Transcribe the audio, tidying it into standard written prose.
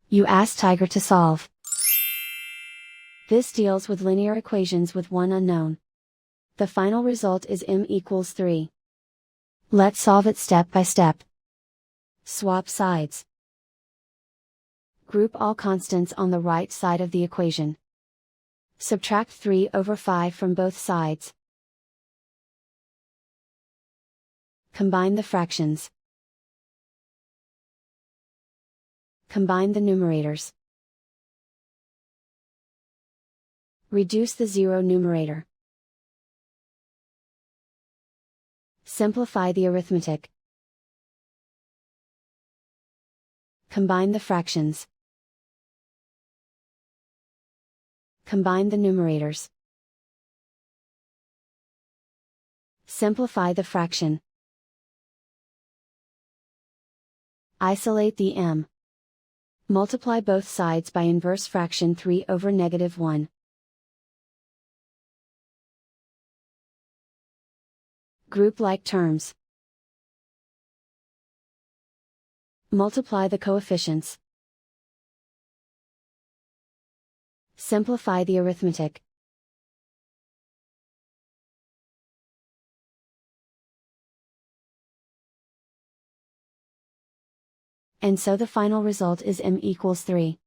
You ask Tiger to solve. This deals with linear equations with one unknown. The final result is m=3. Let's solve it step by step. Swap sides. Group all constants on the right side of the equation. Subtract 3/5 from both sides. Combine the fractions. Combine the numerators. Reduce the zero numerator. Simplify the arithmetic. Combine the fractions. Combine the numerators. Simplify the fraction. Isolate the m. Multiply both sides by inverse fraction 3/-1. Group like terms. Multiply the coefficients. Simplify the arithmetic. And so the final result is m=3.